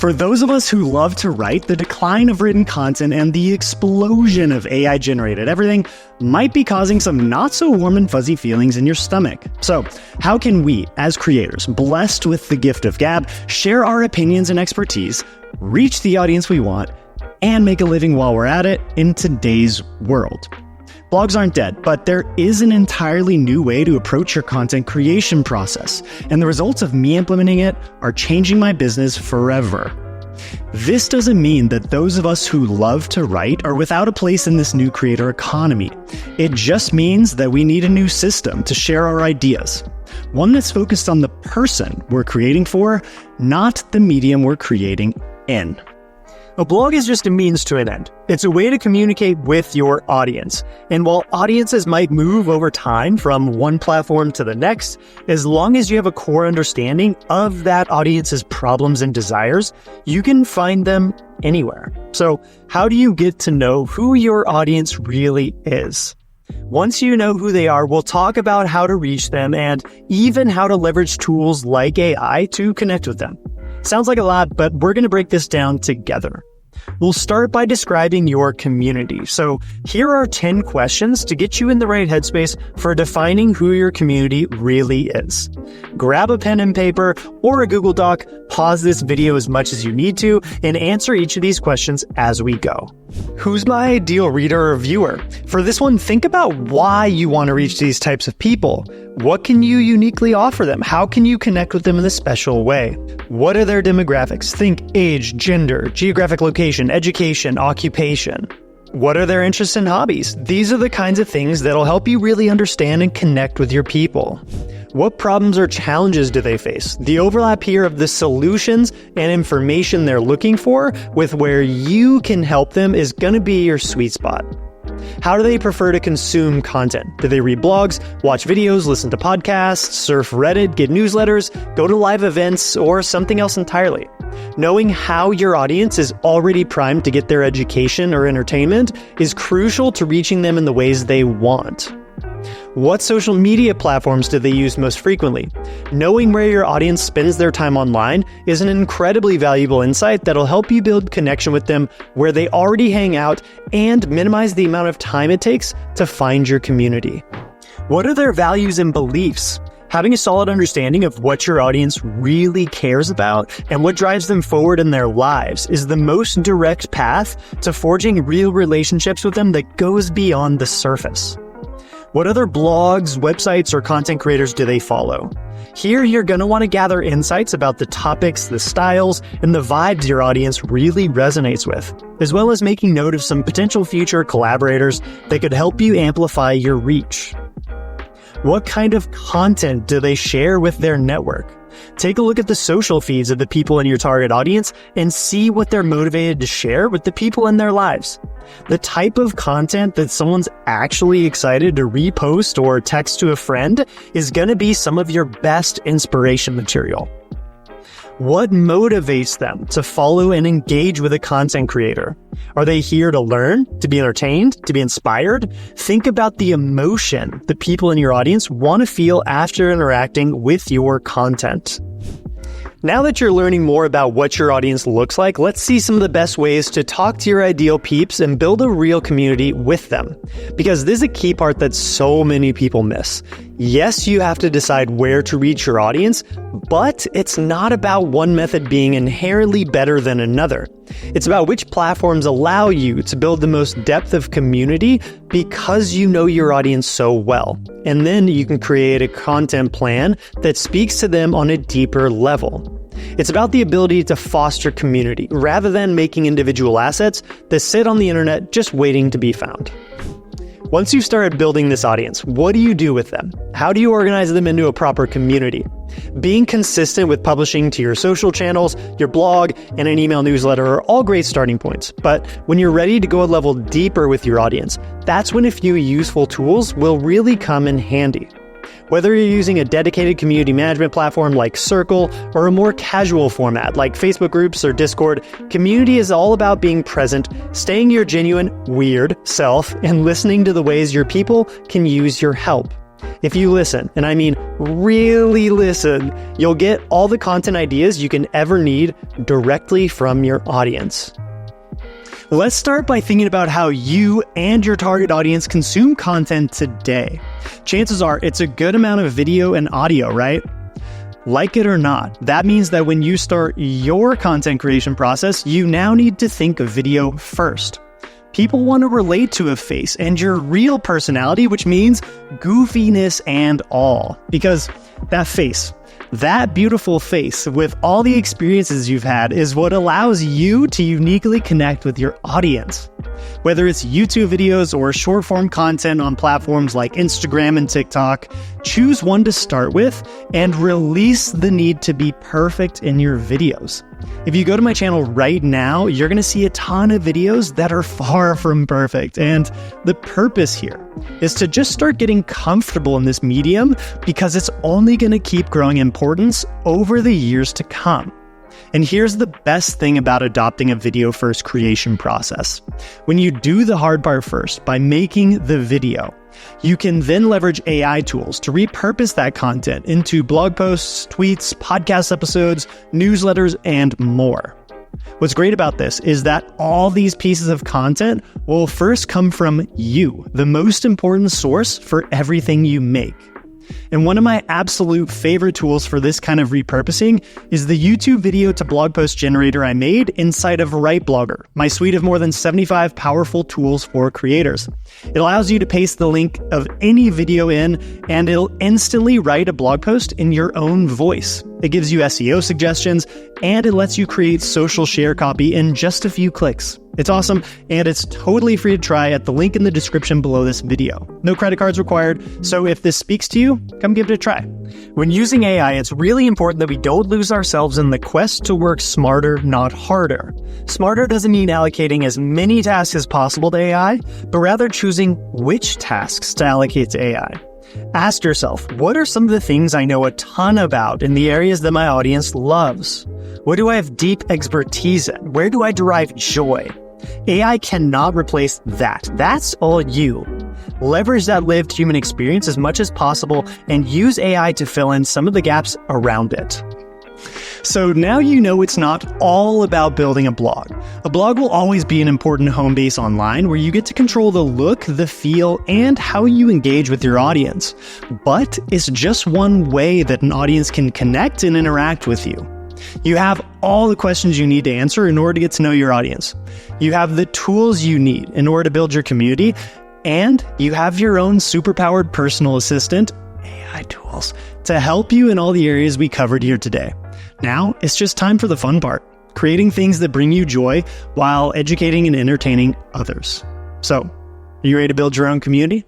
For those of us who love to write, the decline of written content and the explosion of AI-generated everything might be causing some not so warm and fuzzy feelings in your stomach. So, how can we, as creators, blessed with the gift of gab, share our opinions and expertise, reach the audience we want, and make a living while we're at it in today's world? Blogs aren't dead, but there is an entirely new way to approach your content creation process, and the results of me implementing it are changing my business forever. This doesn't mean that those of us who love to write are without a place in this new creator economy. It just means that we need a new system to share our ideas. One that's focused on the person we're creating for, not the medium we're creating in. A blog is just a means to an end. It's a way to communicate with your audience. And while audiences might move over time from one platform to the next, as long as you have a core understanding of that audience's problems and desires, you can find them anywhere. So, how do you get to know who your audience really is? Once you know who they are, we'll talk about how to reach them and even how to leverage tools like AI to connect with them. Sounds like a lot, but we're going to break this down together. We'll start by describing your community. So here are 10 questions to get you in the right headspace for defining who your community really is. Grab a pen and paper or a Google Doc, pause this video as much as you need to, and answer each of these questions as we go. Who's my ideal reader or viewer? For this one, think about why you want to reach these types of people. What can you uniquely offer them? How can you connect with them in a special way? What are their demographics? Think age, gender, geographic location, education, occupation. What are their interests and hobbies? These are the kinds of things that'll help you really understand and connect with your people. What problems or challenges do they face? The overlap here of the solutions and information they're looking for with where you can help them is going to be your sweet spot. How do they prefer to consume content? Do they read blogs, watch videos, listen to podcasts, surf Reddit, get newsletters, go to live events, or something else entirely? Knowing how your audience is already primed to get their education or entertainment is crucial to reaching them in the ways they want. What social media platforms do they use most frequently? Knowing where your audience spends their time online is an incredibly valuable insight that'll help you build connection with them where they already hang out and minimize the amount of time it takes to find your community. What are their values and beliefs? Having a solid understanding of what your audience really cares about and what drives them forward in their lives is the most direct path to forging real relationships with them that goes beyond the surface. What other blogs, websites, or content creators do they follow? Here, you're going to want to gather insights about the topics, the styles, and the vibes your audience really resonates with, as well as making note of some potential future collaborators that could help you amplify your reach. What kind of content do they share with their network? Take a look at the social feeds of the people in your target audience and see what they're motivated to share with the people in their lives. The type of content that someone's actually excited to repost or text to a friend is going to be some of your best inspiration material. What motivates them to follow and engage with a content creator? Are they here to learn, to be entertained, to be inspired? Think about the emotion the people in your audience want to feel after interacting with your content. Now that you're learning more about what your audience looks like, let's see some of the best ways to talk to your ideal peeps and build a real community with them. Because this is a key part that so many people miss. Yes, you have to decide where to reach your audience, but it's not about one method being inherently better than another. It's about which platforms allow you to build the most depth of community because you know your audience so well. And then you can create a content plan that speaks to them on a deeper level. It's about the ability to foster community rather than making individual assets that sit on the internet just waiting to be found. Once you've started building this audience, what do you do with them? How do you organize them into a proper community? Being consistent with publishing to your social channels, your blog, and an email newsletter are all great starting points. But when you're ready to go a level deeper with your audience, that's when a few useful tools will really come in handy. Whether you're using a dedicated community management platform like Circle or a more casual format like Facebook groups or Discord, community is all about being present, staying your genuine, weird self, and listening to the ways your people can use your help. If you listen, and I mean really listen, you'll get all the content ideas you can ever need directly from your audience. Let's start by thinking about how you and your target audience consume content today. Chances are it's a good amount of video and audio, right? Like it or not, that means that when you start your content creation process, you now need to think of video first. People want to relate to a face and your real personality, which means goofiness and all. Because that face, that beautiful face with all the experiences you've had is what allows you to uniquely connect with your audience. Whether it's YouTube videos or short form content on platforms like Instagram and TikTok, choose one to start with and release the need to be perfect in your videos. If you go to my channel right now, you're going to see a ton of videos that are far from perfect. And the purpose here is to just start getting comfortable in this medium because it's only going to keep growing in importance over the years to come. And here's the best thing about adopting a video-first creation process. When you do the hard part first by making the video, you can then leverage AI tools to repurpose that content into blog posts, tweets, podcast episodes, newsletters, and more. What's great about this is that all these pieces of content will first come from you, the most important source for everything you make. And one of my absolute favorite tools for this kind of repurposing is the YouTube video to blog post generator I made inside of WriteBlogger, my suite of more than 75 powerful tools for creators. It allows you to paste the link of any video in, and it'll instantly write a blog post in your own voice. It gives you SEO suggestions, and it lets you create social share copy in just a few clicks. It's awesome, and it's totally free to try at the link in the description below this video. No credit cards required, so if this speaks to you, come give it a try. When using AI, it's really important that we don't lose ourselves in the quest to work smarter, not harder. Smarter doesn't mean allocating as many tasks as possible to AI, but rather choosing which tasks to allocate to AI. Ask yourself, what are some of the things I know a ton about in the areas that my audience loves? What do I have deep expertise in? Where do I derive joy? AI cannot replace that. That's all you. Leverage that lived human experience as much as possible and use AI to fill in some of the gaps around it. So now you know it's not all about building a blog. A blog will always be an important home base online where you get to control the look, the feel, and how you engage with your audience. But it's just one way that an audience can connect and interact with you. You have all the questions you need to answer in order to get to know your audience. You have the tools you need in order to build your community, and you have your own superpowered personal assistant, AI tools, to help you in all the areas we covered here today. Now, it's just time for the fun part, creating things that bring you joy while educating and entertaining others. So, are you ready to build your own community?